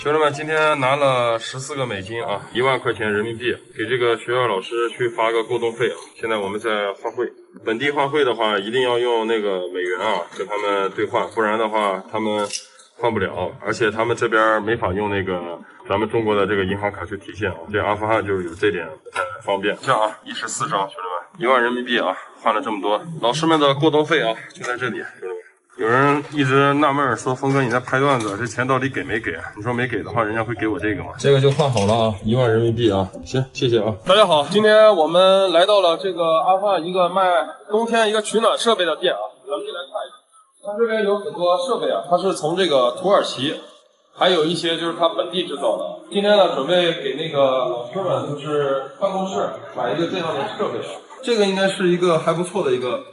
兄弟们，今天拿了14个美金啊，1万块钱人民币，给这个学校老师去发个过动费啊。现在我们在换汇，本地换汇的话，一定要用那个美元啊，跟他们兑换，不然的话他们换不了，而且他们这边没法用那个咱们中国的这个银行卡去体现啊。这阿富汗就是有这点不太方便。这样啊，14张，兄弟们，1万人民币啊，换了这么多。老师们的过动费啊，就在这里，兄弟们。有人一直纳闷说，峰哥你在拍段子，这钱到底给没给？你说没给的话，人家会给我这个吗？这个就换好了啊，1万人民币啊。行，谢谢啊。大家好，今天我们来到了这个阿富汗一个卖冬天一个取暖设备的店啊，咱们进来看一下。它这边有很多设备啊，它是从这个土耳其，还有一些就是它本地制造的。今天呢，准备给那个老师们就是办公室买一个这样的设备啊。这个应该是一个还不错的一个。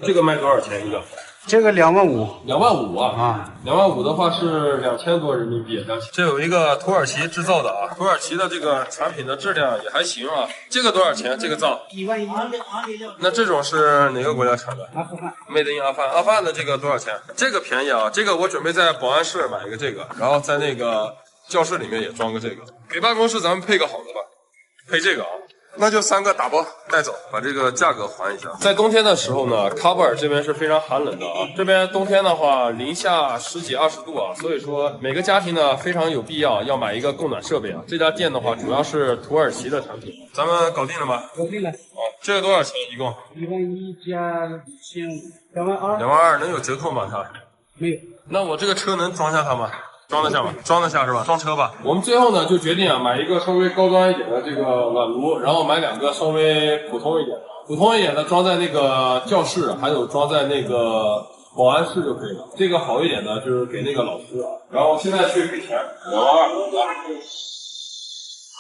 这个卖多少钱一个？这个25000。25000啊！25000的话是2000多人民币。这有一个土耳其制造的啊，土耳其的这个产品的质量也还行啊。这个多少钱？这个皂11000。那这种是哪个国家产的？阿富汗。Made in 阿富汗。阿富汗的这个多少钱？这个便宜啊！这个我准备在保安室买一个这个，然后在那个教室里面也装个这个。给办公室咱们配个好的吧，配这个啊。那就3个打包带走，把这个价格还一下。在冬天的时候呢，喀布尔这边是非常寒冷的啊。这边冬天的话，零下10几20度啊，所以说每个家庭呢非常有必要买一个供暖设备啊。这家店的话，主要是土耳其的产品。咱们搞定了吗？搞定了。这个多少钱一共？11000加1500，22000。22000能有折扣吗？它没有。那我这个车能装下它吗？装得下吗？装得下是吧？装车吧。我们最后呢就决定啊，买一个稍微高端一点的这个暖炉，然后买2个稍微普通一点的。普通一点的装在那个教室，还有装在那个保安室就可以了。这个好一点的就是给那个老师啊。然后现在去给钱，22000。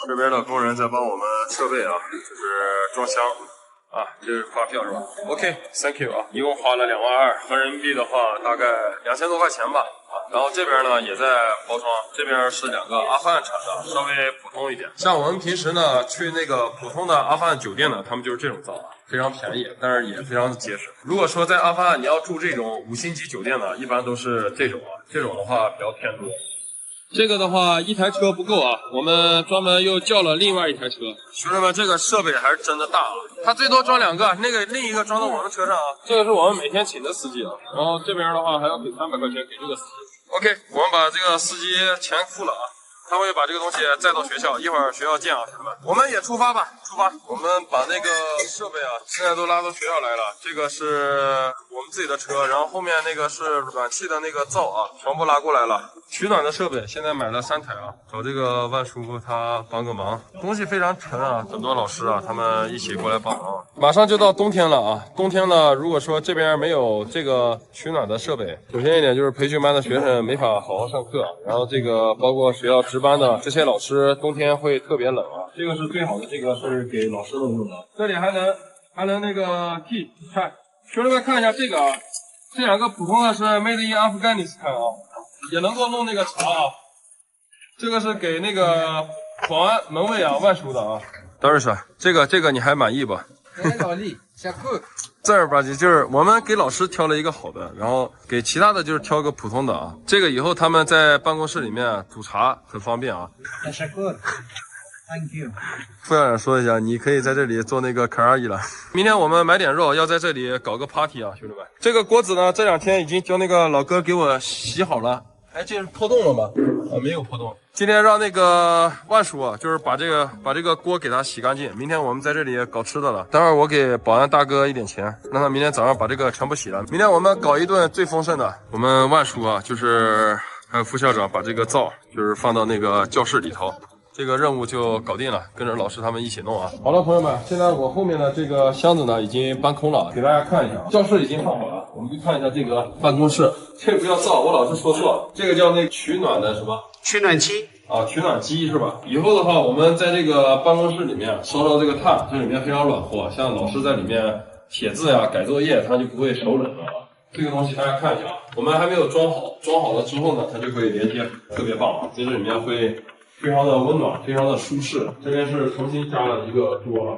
这边的工人在帮我们设备啊，就是装箱。啊，这是发票是吧 ？OK，Thank you 啊，一共花了22000，合人民币的话大概2000多块钱吧。啊，然后这边呢也在包装，这边是2个阿富汗产的，稍微普通一点。像我们平时呢去那个普通的阿富汗酒店呢，他们就是这种皂啊，非常便宜，但是也非常的结实。如果说在阿富汗你要住这种5星级酒店呢，一般都是这种啊，这种的话比较偏多。这个的话1台车不够啊，我们专门又叫了另外1台车。兄弟们，这个设备还是真的大啊，它最多装2个，那个另一个装到我们车上啊。这个是我们每天请的司机啊，然后这边的话还要给300块钱给这个司机。OK， 我们把这个司机钱付了啊，他会把这个东西载到学校，一会儿学校见啊，兄弟们。我们也出发吧，出发。我们把那个设备啊，现在都拉到学校来了。这个是我们自己的车，然后后面那个是暖气的那个灶啊，全部拉过来了。取暖的设备现在买了3台啊，找这个万叔傅他帮个忙，东西非常沉啊，很多老师啊他们一起过来帮忙。马上就到冬天了啊，冬天呢，如果说这边没有这个取暖的设备，首先一点就是培训班的学生没法好好上课，然后这个包括学校值班的这些老师，冬天会特别冷啊。这个是最好的，这个是给老师们用的，这里还能那个替看，兄弟们看一下这个啊，这2个普通的是 Made in Afghanistan 啊。也能够弄那个茶啊，这个是给那个保安门卫啊万叔的啊。当然是这个你还满意吧？老李，下课。正儿八经就是我们给老师挑了一个好的，然后给其他的就是挑个普通的啊。这个以后他们在办公室里面煮茶很方便啊。下课。Thank you。副校长说一下，你可以在这里做那个卡拉伊了。明天我们买点肉，要在这里搞个 party 啊，兄弟们。这个锅子呢，这2天已经叫那个老哥给我洗好了。哎，这是破洞了吗？啊，没有破洞。今天让那个万叔啊，就是把这个锅给他洗干净。明天我们在这里搞吃的了。待会儿我给保安大哥一点钱，让他明天早上把这个全部洗了。明天我们搞一顿最丰盛的。我们万叔啊，就是还有副校长把这个灶就是放到那个教室里头。这个任务就搞定了，跟着老师他们一起弄啊。好了，朋友们，现在我后面的这个箱子呢已经搬空了，给大家看一下。教室已经放好了，我们去看一下这个办公室。这个不叫灶，我老是说错了，这个叫那取暖的什么？取暖机啊，取暖机是吧？以后的话，我们在这个办公室里面烧这个炭，这里面非常暖和，像老师在里面写字呀、改作业，它就不会手冷了。这个东西大家看一下，我们还没有装好，装好了之后呢，它就会连接，特别棒啊！在这里面会非常的温暖，非常的舒适。这边是重新加了一个桌，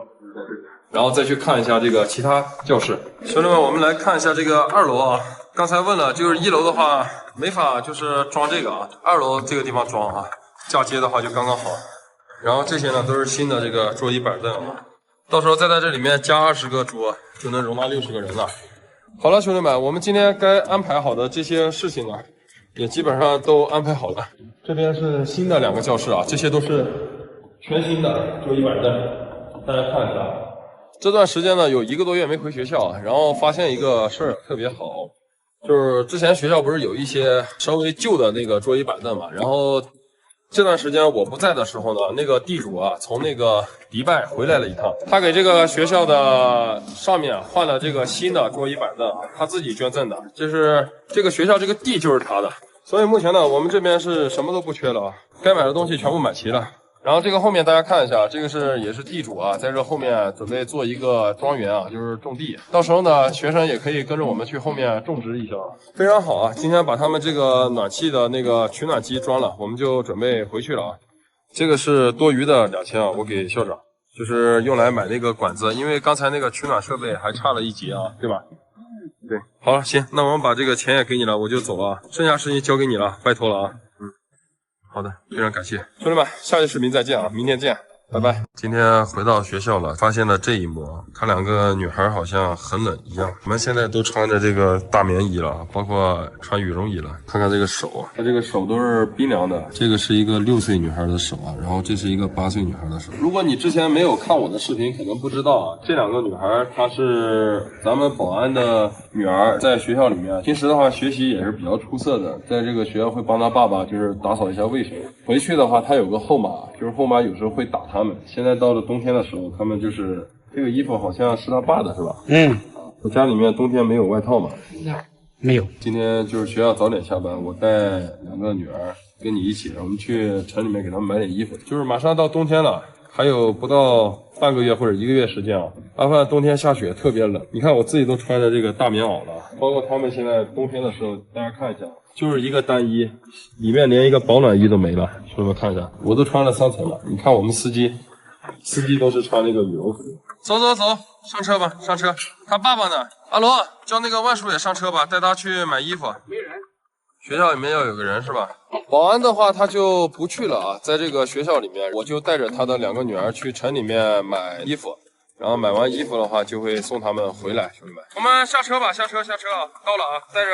然后再去看一下这个其他教室。兄弟们，我们来看一下这个2楼啊。刚才问了，就是1楼的话没法就是装这个啊，2楼这个地方装啊，嫁接的话就刚刚好。然后这些呢都是新的这个桌椅板凳啊，到时候再在这里面加20个桌，就能容纳60个人了。好了，兄弟们，我们今天该安排好的这些事情呢，也基本上都安排好了。这边是新的2个教室啊，这些都是全新的桌椅板凳，大家看一下。这段时间呢，有1个多月没回学校，然后发现一个事儿特别好，就是之前学校不是有一些稍微旧的那个桌椅板凳嘛，然后这段时间我不在的时候呢，那个地主啊从那个迪拜回来了一趟，他给这个学校的上面换了这个新的桌椅板凳，他自己捐赠的，就是这个学校这个地就是他的，所以目前呢我们这边是什么都不缺了啊，该买的东西全部买齐了。然后这个后面大家看一下，这个也是地主啊，在这后面准备做一个庄园啊，就是种地。到时候呢，学生也可以跟着我们去后面种植一下，非常好啊。今天把他们这个暖气的那个取暖机装了，我们就准备回去了啊。这个是多余的2000啊，我给校长，就是用来买那个管子，因为刚才那个取暖设备还差了一节啊，对吧？对，好了，行，那我们把这个钱也给你了，我就走了啊，剩下事情交给你了，拜托了啊。好的，非常感谢，兄弟们，下期视频再见啊，明天见，拜拜。今天回到学校了，发现了这一幕啊，她2个女孩好像很冷一样。我们现在都穿着这个大棉衣了，包括穿羽绒衣了。看看这个手，她这个手都是冰凉的。这个是一个6岁女孩的手啊，然后这是一个8岁女孩的手。如果你之前没有看我的视频，可能不知道啊，这2个女孩她是咱们保安的女儿，在学校里面平时的话学习也是比较出色的，在这个学校会帮她爸爸就是打扫一下卫生。回去的话，她有个后妈，就是后妈有时候会打他们。现在到了冬天的时候，他们就是这个衣服好像是他爸的是吧？我家里面冬天没有外套嘛？没有。今天就是学校早点下班，我带2个女儿跟你一起，我们去城里面给他们买点衣服。就是马上到冬天了，还有不到半个月或者1个月时间啊。阿富汗冬天下雪特别冷，你看我自己都穿着这个大棉袄了，包括他们现在冬天的时候，大家看一下，就是一个单衣，里面连一个保暖衣都没了，兄弟们看一下，我都穿了3层了。你看我们司机都是穿那个羽绒服。走，上车吧，上车。他爸爸呢？阿罗，叫那个万叔也上车吧，带他去买衣服。没人。学校里面要有个人是吧？保安的话他就不去了啊，在这个学校里面，我就带着他的2个女儿去城里面买衣服。然后买完衣服的话，就会送他们回来，兄弟们。我们下车吧，下车啊！到了啊，带着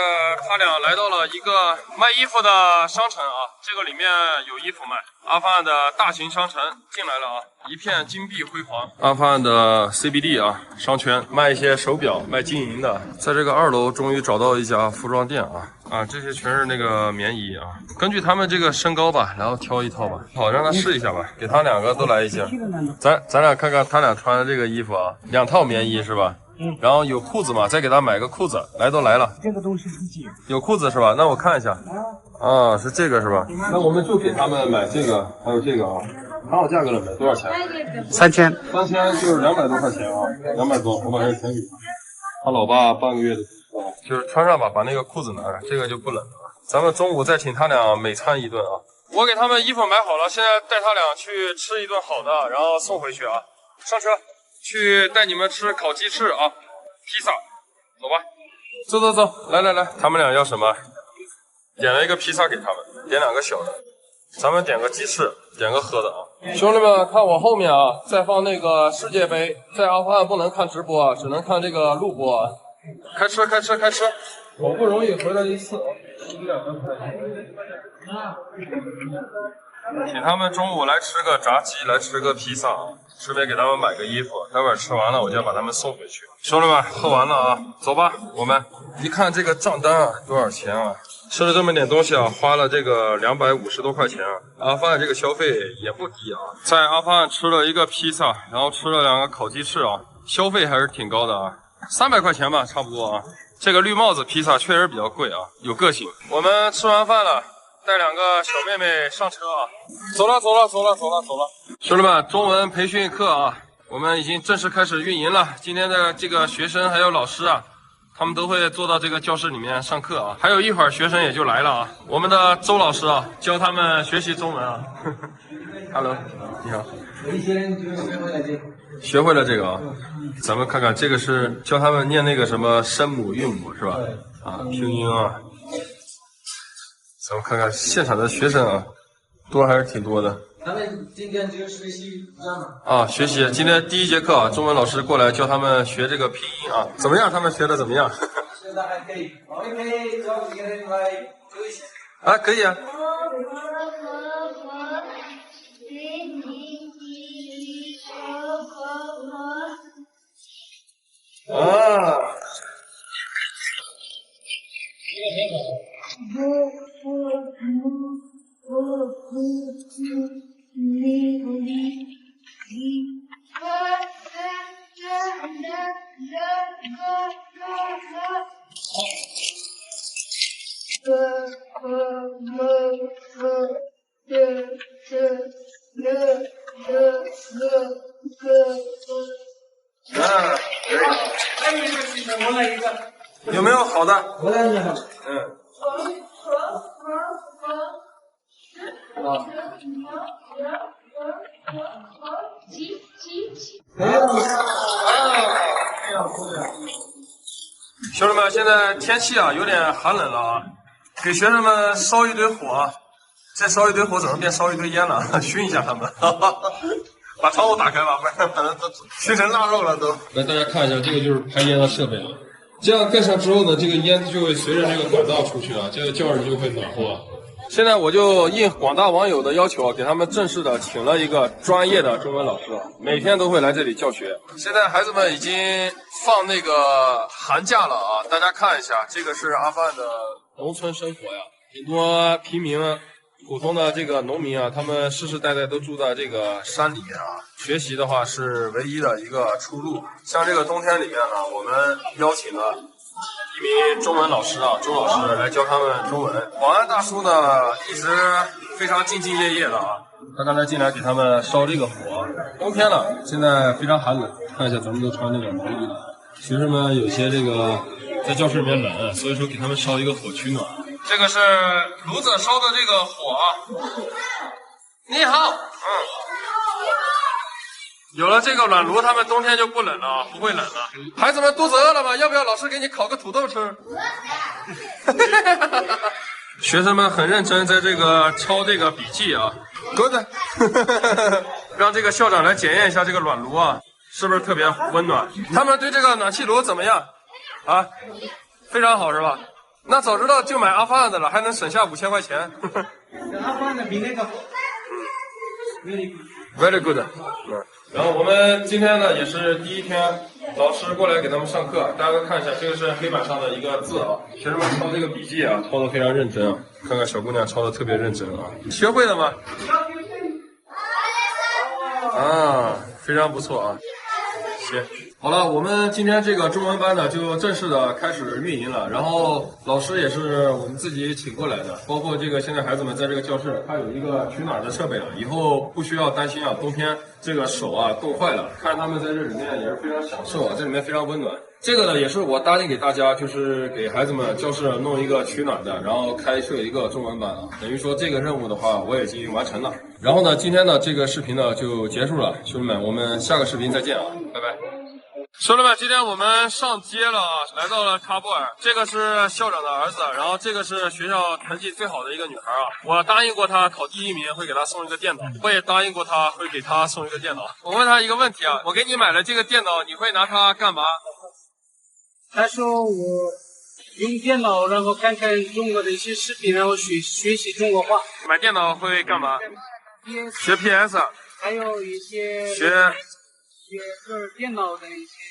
他俩来到了一个卖衣服的商城啊，这个里面有衣服卖。阿富汗的大型商城进来了啊，一片金碧辉煌。阿富汗的 CBD 啊，商圈卖一些手表，卖金银的。在这个2楼终于找到一家服装店啊，这些全是那个棉衣啊，根据他们这个身高吧，然后挑一套吧。好，让他试一下吧，给他2个都来一件。咱俩看看他俩穿的这个衣服啊，2套棉衣是吧？然后有裤子嘛，再给他买个裤子。来都来了，这个东西自己有裤子是吧？那我看一下。啊，是这个是吧？那我们就给他们买这个，还有这个啊。谈好价格了没？多少钱？3000。3000就是200多块钱啊，200多，我把这个钱给他。他老爸半个月的，就是穿上吧，把那个裤子拿来，这个就不冷了。咱们中午再请他俩美餐一顿啊。我给他们衣服买好了，现在带他俩去吃一顿好的，然后送回去啊。上车，去带你们吃烤鸡翅啊，披萨，走吧。走，来，他们俩要什么？点了一个披萨给他们，点2个小的，咱们点个鸡翅，点个喝的啊。兄弟们，看我后面啊，再放那个世界杯，在阿富汗不能看直播，只能看这个录播。开吃！好不容易回来一次啊，请他们中午来吃个炸鸡，来吃个披萨，顺便给他们买个衣服。待会儿吃完了，我就要把他们送回去。兄弟们，喝完了啊，走吧。我们一看这个账单啊，多少钱啊？吃了这么点东西啊，花了这个250多块钱啊。阿富汗这个消费也不低啊，在阿富汗吃了一个披萨，然后吃了2个烤鸡翅啊，消费还是挺高的啊，300块钱吧，差不多啊。这个绿帽子披萨确实比较贵啊，有个性。我们吃完饭了，带2个小妹妹上车啊。走了。兄弟们，中文培训课啊，我们已经正式开始运营了。今天的这个学生还有老师啊，他们都会坐到这个教室里面上课啊。还有一会儿学生也就来了啊。我们的周老师啊，教他们学习中文啊。Hello， 你好。学会了这个啊，咱们看看这个是教他们念那个什么声母韵母是吧？啊，拼音啊。咱们看看现场的学生啊，多还是挺多的。他们今天就学习学习。今天第一节课啊，中文老师过来教他们学这个拼音啊，怎么样？他们学的怎么样？现在还可以，我们可以找几个人来读一下。啊，可以啊。啊。我来一个。有没有好的？我来一个。兄弟们，现在天气啊有点寒冷了啊，给学生们烧一堆火，再烧一堆火怎么变烧一堆烟了？熏一下他们，把窗户打开吧，不然把它都熏成腊肉了都。来，大家看一下，这个就是排烟的设备啊。这样盖上之后呢，这个烟就会随着这个管道出去啊，这个教室就会暖和。现在我就应广大网友的要求，给他们正式的请了一个专业的中文老师，每天都会来这里教学。现在孩子们已经放那个寒假了啊，大家看一下，这个是阿富汗的农村生活呀，很多平民普通的这个农民啊，他们世世代代都住在这个山里面啊，学习的话是唯一的一个出路。像这个冬天里面呢，我们邀请了一名中文老师啊，周老师来教他们中文。保安大叔呢，一直非常兢兢业业的啊，他刚才进来给他们烧这个火。冬天了，现在非常寒冷，看一下咱们都穿那个毛衣了。学生们有些这个在教室里面冷，所以说给他们烧一个火取暖。这个是炉子烧的这个火啊。你好，有了这个暖炉，他们冬天就不冷了，不会冷了。孩子们肚子饿了吗？要不要老师给你烤个土豆吃？学生们很认真，在这个抄这个笔记啊。Good， 让这个校长来检验一下这个暖炉啊，是不是特别温暖？他们对这个暖气炉怎么样？啊，非常好是吧？那早知道就买阿富汗的了，还能省下5000块钱。阿富汗的比那个Very good。然后我们今天呢也是第一天，老师过来给他们上课，大家都看一下，这个是黑板上的一个字啊，学生们抄这个笔记啊，抄的非常认真啊，看看小姑娘抄的特别认真啊，学会了吗？啊，非常不错啊，行。好了，我们今天这个中文班呢就正式的开始运营了，然后老师也是我们自己请过来的，包括这个现在孩子们在这个教室，它有一个取暖的设备了，以后不需要担心啊冬天这个手啊冻坏了，看他们在这里面也是非常享受啊，这里面非常温暖。这个呢也是我答应给大家，就是给孩子们教室弄一个取暖的，然后开设一个中文班啊，等于说这个任务的话我已经完成了。然后呢，今天的这个视频呢就结束了，兄弟们，我们下个视频再见啊，拜拜。兄弟们，今天我们上街了啊，来到了喀布尔。这个是校长的儿子，然后这个是学校成绩最好的一个女孩啊。我答应过她考第1名会给她送一个电脑，我也答应过她会给她送一个电脑。我问她一个问题啊，我给你买了这个电脑，你会拿它干嘛？他说我用电脑，然后看看中国的一些视频，然后学习中国话。买电脑会干嘛？学 PS， 还有一些学就是电脑的一些。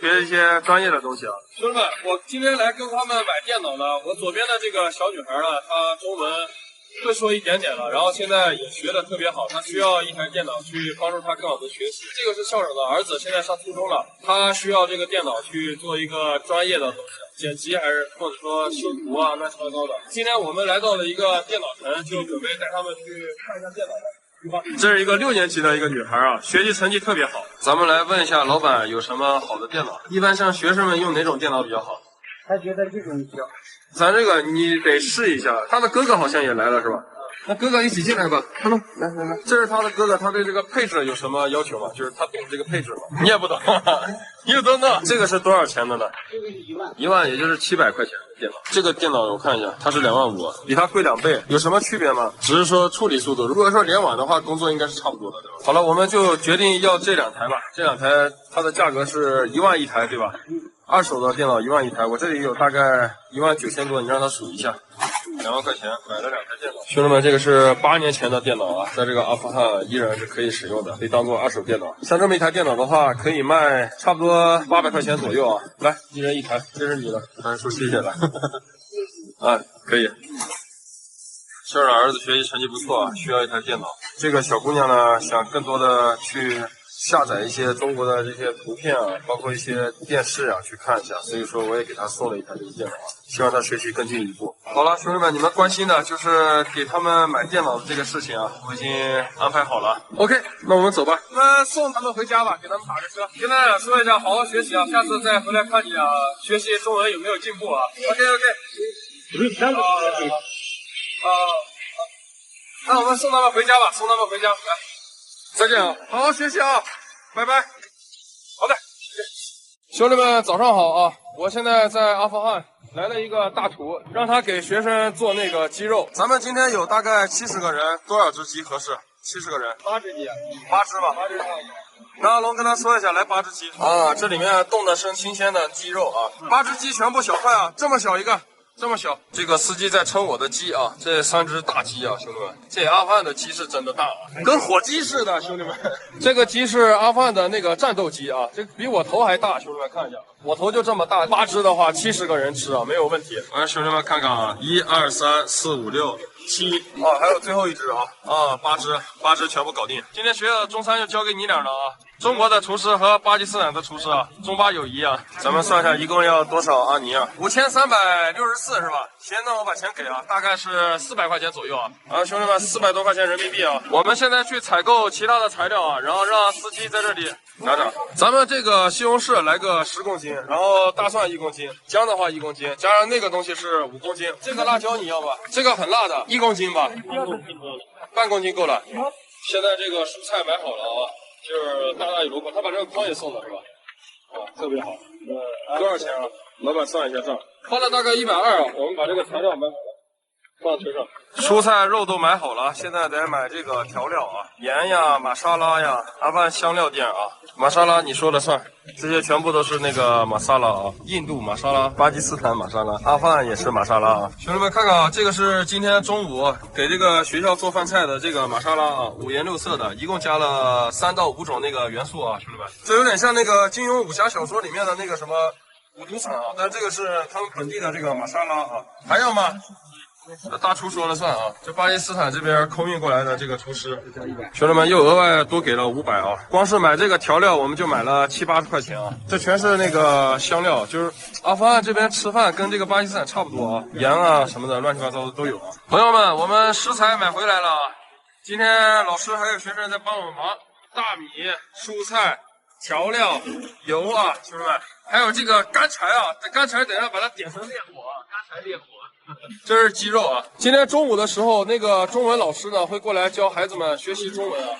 学一些专业的东西啊，兄弟们，我今天来跟他们买电脑呢。我左边的这个小女孩呢，她中文会说一点点了，然后现在也学的特别好，她需要一台电脑去帮助她更好的学习。这个是校长的儿子，现在上初中了，他需要这个电脑去做一个专业的东西，剪辑还是或者说修图啊，乱七八糟的。今天我们来到了一个电脑城，就准备带他们去看一下电脑。这是一个6年级的一个女孩啊，学习成绩特别好。咱们来问一下老板有什么好的电脑？一般像学生们用哪种电脑比较好？他觉得这种比较好。咱这个你得试一下，他的哥哥好像也来了是吧？那哥哥一起进来吧。Hello， 来来来，这是他的哥哥，他对这个配置有什么要求吗？就是他懂这个配置吗？你也不懂，你有懂的。这个是多少钱的呢？这个是1万，1万也就是700块钱的电脑。这个电脑我看一下，它是25000，比它贵2倍，有什么区别吗？只是说处理速度。如果说联网的话，工作应该是差不多的，对吧？好了，我们就决定要这2台吧。这2台它的价格是1万一台，对吧？二手的电脑1万一台，我这里有大概19000多，你让他数一下，2万块钱买了2台电脑。兄弟们，这个是8年前的电脑啊，在这个阿富汗依然是可以使用的，可以当做二手电脑。像这么一台电脑的话，可以卖差不多800块钱左右啊。来，一人一台，这是你的，刚才说谢谢了。啊，可以。校长儿子学习成绩不错啊，需要一台电脑。这个小姑娘呢，想更多的去下载一些中国的这些图片啊，包括一些电视啊，去看一下。所以说，我也给她送了一台这个电脑啊，希望她学习更进一步。好了，兄弟们，你们关心的就是给他们买电脑的这个事情啊，我已经安排好了。OK， 那我们走吧。我们送他们回家吧，给他们打个车。跟大家说一下，好好学习啊，下次再回来看你啊，学习中文有没有进步啊 ？OK。那我们送他们回家吧，送他们回家，来，再见啊，好好学习啊，拜拜。好的，兄弟们早上好啊！我现在在阿富汗来了一个大厨，让他给学生做那个鸡肉。咱们今天有大概70个人，多少只鸡合适？70个人，8只鸡，8只吧，8只。让阿龙跟他说一下，来8只鸡啊！这里面冻的是新鲜的鸡肉啊，8只鸡全部小块啊，这么小一个。这么小，这个司机在称我的鸡啊，这3只大鸡啊，兄弟们，这阿富汗的鸡是真的大，跟火鸡似的，兄弟们。这个鸡是阿富汗的那个战斗鸡啊，这比我头还大，兄弟们看一下，我头就这么大，8只的话70个人吃啊，没有问题。来，兄弟们看看啊，1、2、3、4、5、6、7啊，还有最后一只啊，8只全部搞定。今天学校的中餐就交给你俩了啊。中国的厨师和巴基斯坦的厨师啊，中巴友谊啊，咱们算一下一共要多少阿尼啊？5364是吧？行，那我把钱给啊，大概是400块钱左右啊。啊，兄弟们，400多块钱人民币啊。我们现在去采购其他的材料啊，然后让司机在这里拿着。咱们这个西红柿来个10公斤，然后大蒜1公斤，姜的话1公斤，加上那个东西是5公斤。这个辣椒你要吧？这个很辣的，1公斤吧？半公斤够了。现在这个蔬菜买好了啊。就是大大一箩筐，他把这个筐也送了是吧？啊，特别好。多少钱啊？老板算一下账，花了大概120啊。我们把这个材料买好了，放车上。蔬菜肉都买好了，现在得买这个调料啊，盐呀、玛莎拉呀，阿富汗香料店啊，玛莎拉你说了算，这些全部都是那个玛莎拉啊，印度玛莎拉、巴基斯坦玛莎拉、阿富汗也是玛莎拉啊。兄弟们看看啊，这个是今天中午给这个学校做饭菜的这个玛莎拉啊，5颜6色的，一共加了3到5种那个元素啊，兄弟们，这有点像那个金庸武侠小说里面的那个什么五毒散啊，但这个是他们本地的这个玛莎拉啊，还要吗？大厨说了算啊！这巴基斯坦这边空运过来的这个厨师，兄弟们又额外多给了500啊！光是买这个调料我们就买了70、80块钱啊！这全是那个香料，就是阿富汗这边吃饭跟这个巴基斯坦差不多啊，盐啊什么的乱七八糟的都有啊！朋友们，我们食材买回来了啊！今天老师还有学生在帮我们忙，大米、蔬菜、调料、油啊，兄弟们，还有这个干柴啊！这干柴等下把它点成烈火啊，干柴烈火。这是鸡肉啊！今天中午的时候，那个中文老师呢会过来教孩子们学习中文啊。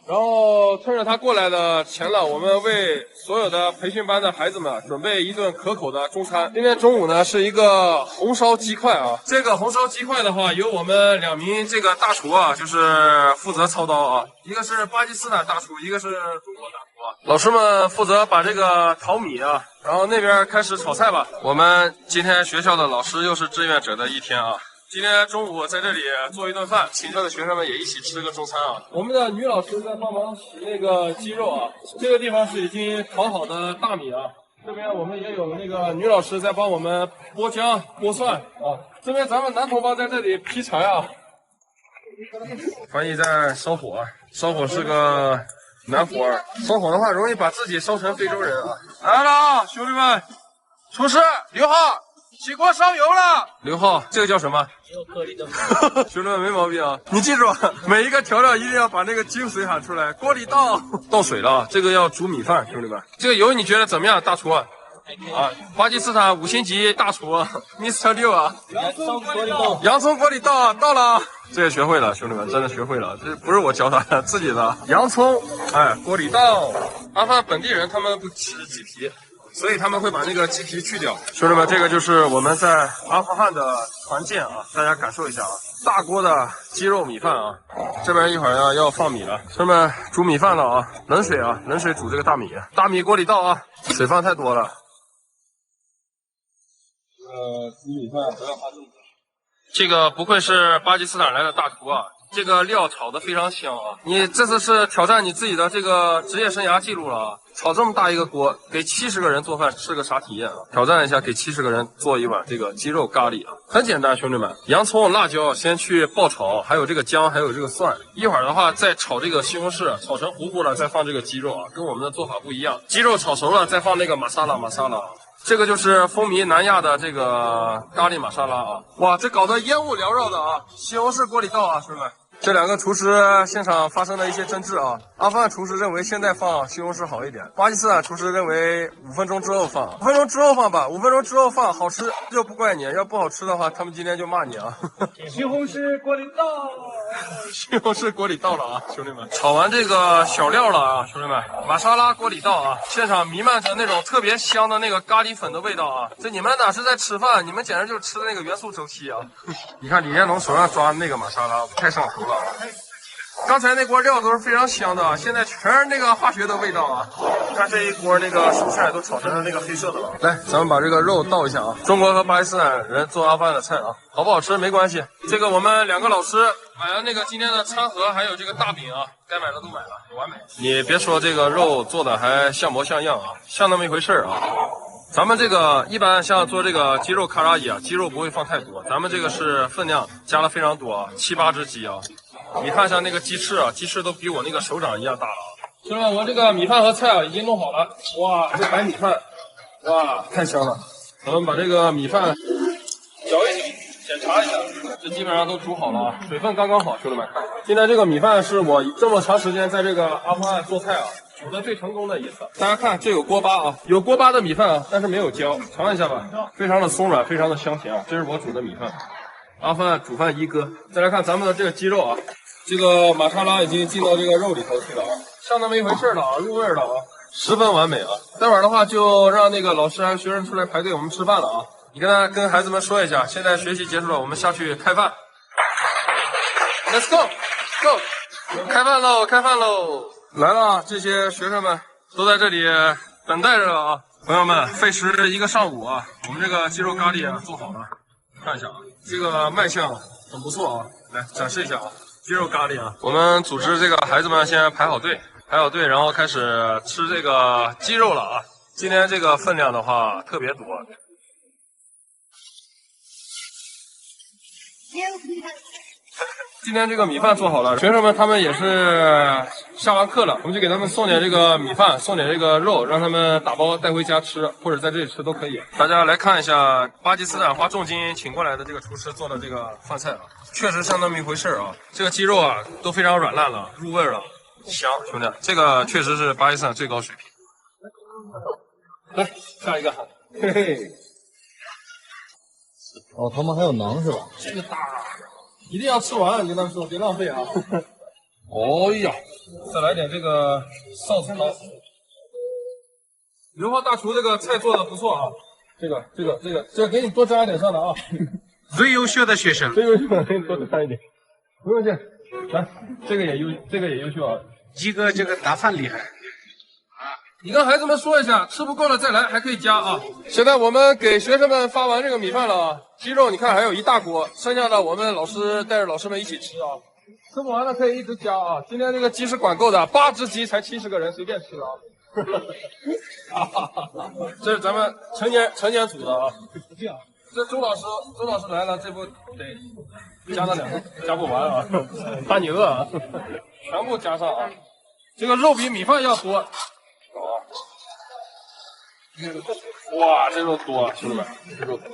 然后趁着他过来的前了，我们为所有的培训班的孩子们准备一顿可口的中餐。今天中午呢是一个红烧鸡块啊。这个红烧鸡块的话，由我们2名这个大厨啊，就是负责操刀啊。一个是巴基斯坦大厨，一个是中国大厨啊。老师们负责把这个淘米啊，然后那边开始炒菜吧。我们今天学校的老师又是志愿者的一天啊。今天中午在这里做一顿饭，请这的学生们也一起吃个中餐啊。我们的女老师在帮忙洗那个鸡肉啊，这个地方是已经淘好的大米啊。这边我们也有那个女老师在帮我们剥姜、剥蒜啊。这边咱们男同胞在这里劈柴啊。翻译在烧火，烧火是个难活儿，烧火的话容易把自己烧成非洲人啊。来了啊，兄弟们，厨师刘浩。起锅烧油了，刘浩，这个叫什么？有颗粒的。兄弟们没毛病啊！你记住，每一个调料一定要把那个精髓喊出来。锅里倒水了，这个要煮米饭，兄弟们。这个油你觉得怎么样，大厨？啊，巴基斯坦5星级大厨 Mr. 六啊，洋葱锅里倒到了，这也学会了，兄弟们，真的学会了，这不是我教他，自己的洋葱，哎，锅里倒。阿富汗本地人他们不吃鸡皮。所以他们会把那个鸡皮去掉。兄弟们，这个就是我们在阿富汗的团建啊，大家感受一下啊，大锅的鸡肉米饭啊，这边一会儿要放米了，兄弟们煮米饭了啊，冷水啊，冷水煮这个大米，大米锅里倒啊，水放太多了。煮米饭不要放这么多。这个不愧是巴基斯坦来的大厨啊。这个料炒得非常香啊！你这次是挑战你自己的这个职业生涯记录了啊！炒这么大一个锅，给70个人做饭是个啥体验啊？挑战一下，给70个人做一碗这个鸡肉咖喱啊！很简单，兄弟们，洋葱、辣椒先去爆炒，还有这个姜，还有这个蒜，一会儿的话再炒这个西红柿，炒成糊糊了再放这个鸡肉啊，跟我们的做法不一样。鸡肉炒熟了再放那个玛莎拉。这个就是风靡南亚的这个咖喱玛莎拉啊！哇，这搞得烟雾缭绕的啊！西红柿锅里倒啊，兄弟们！这两个厨师现场发生了一些争执啊。阿富汗厨师认为现在放西红柿好一点，巴基斯坦厨师认为5分钟之后放，5分钟之后放吧，5分钟之后放好吃就不怪你，要不好吃的话，他们今天就骂你啊。西红柿锅里倒，西红柿锅里倒了啊，兄弟们！炒完这个小料了啊，兄弟们，玛莎拉锅里倒啊，现场弥漫着那种特别香的那个咖喱粉的味道啊！这你们哪是在吃饭，你们简直就是吃的那个元素周期啊！你看李彦龙手上抓的那个玛莎拉，太上头了。刚才那锅料都是非常香的，现在全是那个化学的味道啊！看这一锅那个蔬菜都炒成那个黑色的了。来，咱们把这个肉倒一下啊！中国和巴基斯坦人做阿富汗的菜啊，好不好吃没关系。这个我们2个老师买了那个今天的餐盒，还有这个大饼啊，该买的都买了，完美。你别说这个肉做的还像模像样啊，像那么一回事啊。咱们这个一般像做这个鸡肉卡拉伊啊，鸡肉不会放太多，咱们这个是分量加了非常多啊，7、8只鸡啊。你看一下那个鸡翅啊，鸡翅都比我那个手掌一样大了啊！兄弟们，我这个米饭和菜啊已经弄好了，哇，这白米饭，哇，太香了！咱们把这个米饭搅一搅，检查一下，这基本上都煮好了啊，水分刚刚好，兄弟们。今天这个米饭是我这么长时间在这个阿富汗做菜啊煮的最成功的一次。大家看，这有锅巴啊，有锅巴的米饭啊，但是没有焦，尝一下吧，非常的松软，非常的香甜啊，这是我煮的米饭。阿富汗煮饭一哥，再来看咱们的这个鸡肉啊，这个玛莎拉已经进到这个肉里头去了啊，像那么一回事了啊，入味了啊，十分完美啊。待会儿的话就让那个老师还有学生出来排队，我们吃饭了啊。你跟孩子们说一下，现在学习结束了，我们下去开饭。Let's go， 开饭喽，开饭喽！来了，这些学生们都在这里等待着了啊。朋友们，费时1个上午啊，我们这个鸡肉咖喱啊做好了。看一下啊，这个卖相很不错啊，来展示一下啊，鸡肉咖喱啊。我们组织这个孩子们先排好队，然后开始吃这个鸡肉了啊。今天这个分量的话特别多。今天这个米饭做好了，学生们他们也是下完课了，我们就给他们送点这个米饭，送点这个肉，让他们打包带回家吃，或者在这里吃都可以。大家来看一下巴基斯坦花重金请过来的这个厨师做的这个饭菜啊，确实像那么一回事啊。这个鸡肉啊都非常软烂了，入味了，香，兄弟，这个确实是巴基斯坦最高水平。来下一个，嘿嘿。哦，他们还有馕是吧？这个大。一定要吃完，你跟他们说，别浪费啊！哦呀，再来点这个臊子汤。刘浩大厨这个菜做的不错啊，这个给你多加一点上的啊。最优秀的学生，最优秀的给你多加一点，不用谢。来，这个也优秀啊。鸡哥这个打饭厉害。你跟孩子们说一下，吃不够了再来，还可以加啊。现在我们给学生们发完这个米饭了啊，鸡肉你看还有一大锅，剩下的我们老师带着老师们一起吃啊。吃不完了可以一直加啊。今天这个鸡是管够的，8只鸡才70个人，随便吃啊。这是咱们成年组的啊。这周老师来了，这不得加上2个，加不完啊，怕你饿啊，全部加上啊。这个肉比米饭要多。哇，这肉多，兄弟们，这肉多。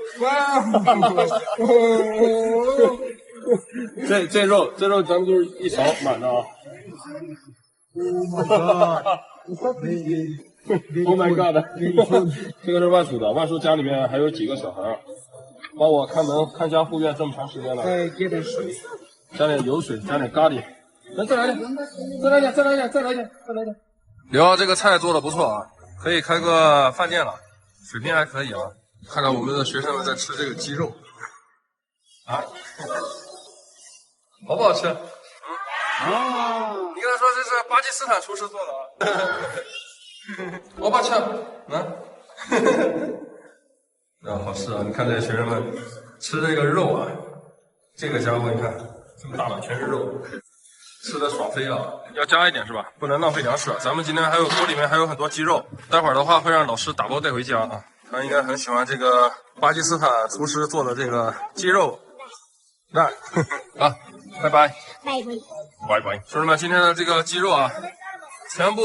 这肉咱们就是一勺满的啊。Oh my god！ 这个是万叔的，万叔家里面还有几个小孩儿，帮我看门看家护院这么长时间了。再接点水，加点油水，加点咖喱。再来点，再来点，再来点，再来点，再来点。刘浩这个菜做的不错啊，可以开个饭店了，水平还可以啊。看看我们的学生们在吃这个鸡肉，啊，好不好吃？你跟他说这是巴基斯坦厨师做的啊。我把钱，好吃啊！你看这学生们吃这个肉啊，这个家伙你看这么大碗全是肉，吃的爽飞了。要加一点是吧？不能浪费粮食。咱们今天还有锅里面还有很多鸡肉，待会儿的话会让老师打包带回家啊。他应该很喜欢这个巴基斯坦厨师做的这个鸡肉蛋啊！拜拜，拜拜，兄弟们，今天的这个鸡肉啊，全部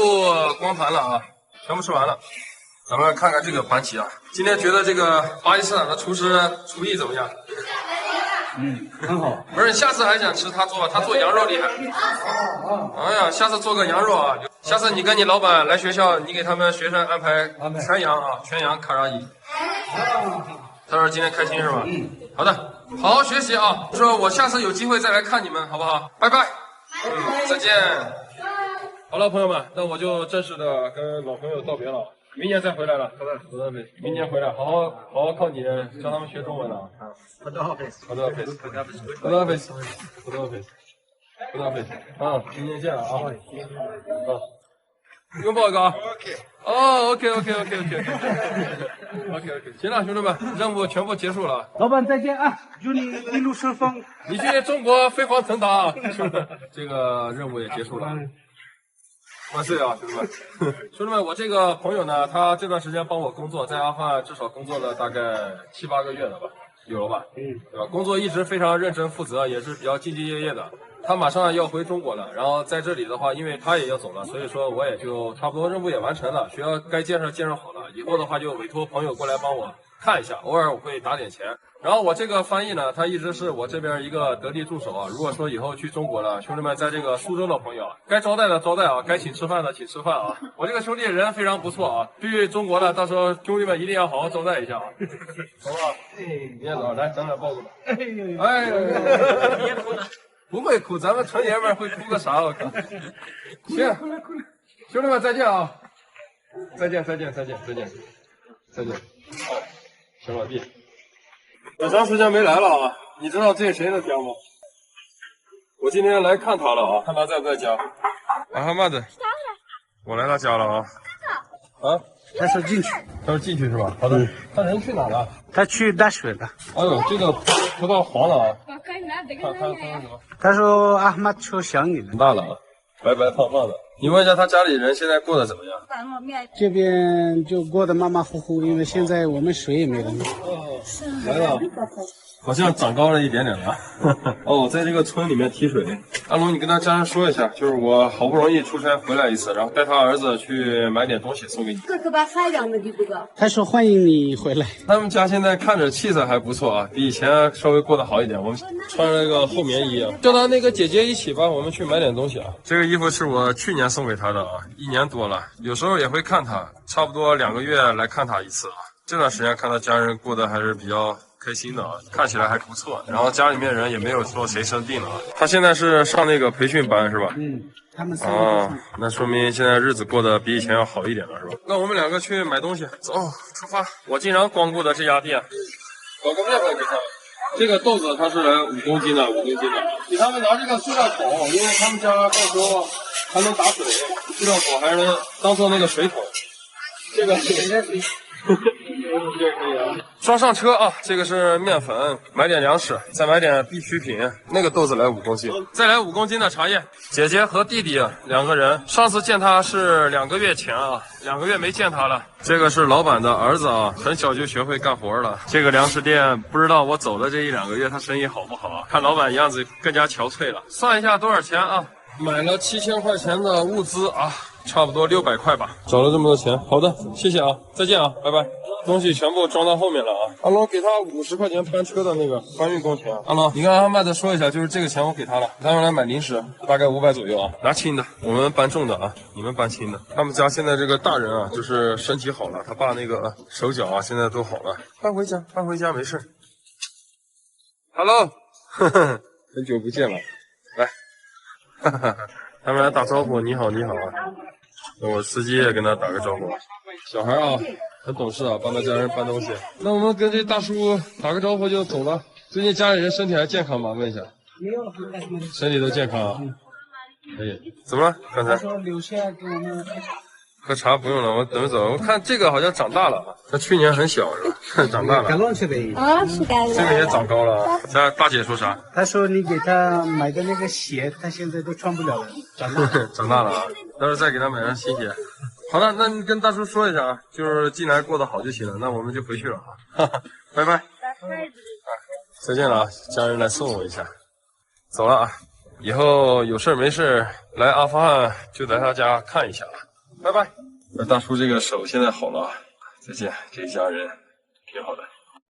光盘了啊，全部吃完了。咱们看看这个盘棋啊，今天觉得这个巴基斯坦的厨师厨艺怎么样？很好。不是，下次还想吃他做羊肉厉害。哎呀，下次做个羊肉啊！下次你跟你老板来学校，你给他们学生安排全羊啊，全羊卡扎伊。他说今天开心是吧？好的，好好学习啊！说我下次有机会再来看你们，好不好？拜拜。再见。好了，朋友们，那我就正式的跟老朋友道别了。明年再回来了，好的，明年回来，好好靠你教他们学中文了。好的，啊，明年见了啊。拥抱一个啊。哦 ，OK， 行了，兄弟们，任务全部结束了。老板再见啊，祝你一路顺风。你去中国飞黄腾达啊，兄弟们，这个任务也结束了。万岁啊，兄弟们！兄弟们，我这个朋友呢，他这段时间帮我工作，在阿富汗至少工作了大概7、8个月了吧，有了吧？对吧？工作一直非常认真负责，也是比较兢兢业业的。他马上要回中国了，然后在这里的话，因为他也要走了，所以说我也就差不多任务也完成了，学校该建设好了，以后的话就委托朋友过来帮我看一下，偶尔我会打点钱。然后我这个翻译呢，他一直是我这边一个得力助手啊。如果说以后去中国了，兄弟们在这个苏州的朋友，该招待的招待啊，该请吃饭的请吃饭啊。我这个兄弟人非常不错啊，去中国了，到时候兄弟们一定要好好招待一下啊，好不好？你也走，来，咱俩抱抱。哎呦，别哭了，不会哭，咱们纯爷们会哭个啥？我靠！行，兄弟们再见啊！再见。好，小老弟。很长时间没来了啊！你知道这是谁的家吗？我今天来看他了啊，看他在不在家。阿哈曼的，我来他家了啊。啊，他说进去，他说进去是吧？好的。他人去哪了？他去大学了。哎呦，这个葡萄黄了啊！看什么？他说阿妈说想你了。很大了啊，白白胖胖的。你问一下他家里人现在过得怎么样？这边就过得马马虎虎，因为现在我们水也没了。来了，好像长高了一点点了。哦，在这个村里面提水。阿龙，你跟他家人说一下，就是我好不容易出差回来一次，然后带他儿子去买点东西送给你。他说欢迎你回来。他们家现在看着气色还不错啊，比以前稍微过得好一点。我们穿着那个厚棉衣啊，叫他那个姐姐一起吧，我们去买点东西啊。这个衣服是我去年送给他的啊，1年多了，有时候也会看他，差不多2个月来看他一次啊。这段时间看他家人过得还是比较开心的啊，看起来还不错。然后家里面人也没有说谁生病了啊。他现在是上那个培训班是吧？他们那说明现在日子过得比以前要好一点了是吧？那我们2个去买东西，走，出发。我经常光顾的这家店，搞个面粉给他们。这个豆子它是来5公斤的，给他们拿这个塑料桶，因为他们家到时候还能打水，塑料桶还能当做那个水桶。这个装上车啊！这个是面粉，买点粮食，再买点必需品。那个豆子来5公斤，再来5公斤的茶叶。姐姐和弟弟2个人，上次见他是2个月前啊，2个月没见他了。这个是老板的儿子啊，很小就学会干活了。这个粮食店不知道我走的这1、2个月他生意好不好啊？看老板样子更加憔悴了。算一下多少钱啊？买了7000块钱的物资啊，差不多600块吧，找了这么多钱。好的，谢谢啊，再见啊，拜拜。东西全部装到后面了啊。阿龙给他50块钱搬车的那个搬运工钱。阿龙，你跟阿麦德说一下，就是这个钱我给他了，他用来买零食，大概500左右啊。拿轻的，我们搬重的啊，你们搬轻的。他们家现在这个大人啊，就是身体好了，他爸那个手脚啊，现在都好了。搬回家没事。Hello， 呵呵，很久不见了，来，哈哈哈，他们来打招呼，你好，你好啊。我司机也跟他打个招呼。小孩啊，很懂事啊，帮他家人搬东西。那我们跟这大叔打个招呼就走了。最近家里人身体还健康吗？问一下。没有，很开心。身体都健康啊。可以。怎么了？刚才？他说留下给我们喝茶。喝茶不用了，我等着走。我看这个好像长大了，他去年很小是吧？长大了。啊，是的。这个也长高了啊。大姐说啥？他说你给他买的那个鞋，他现在都穿不了了，长大了。长大了啊，到时候再给他买双新鞋。好的，那你跟大叔说一下啊，就是进来过得好就行了。那我们就回去了啊，拜拜。再见了啊，家人来送我一下，走了啊。以后有事没事来阿富汗就来他家看一下啊，拜拜。那大叔这个手现在好了，再见，这一家人挺好的。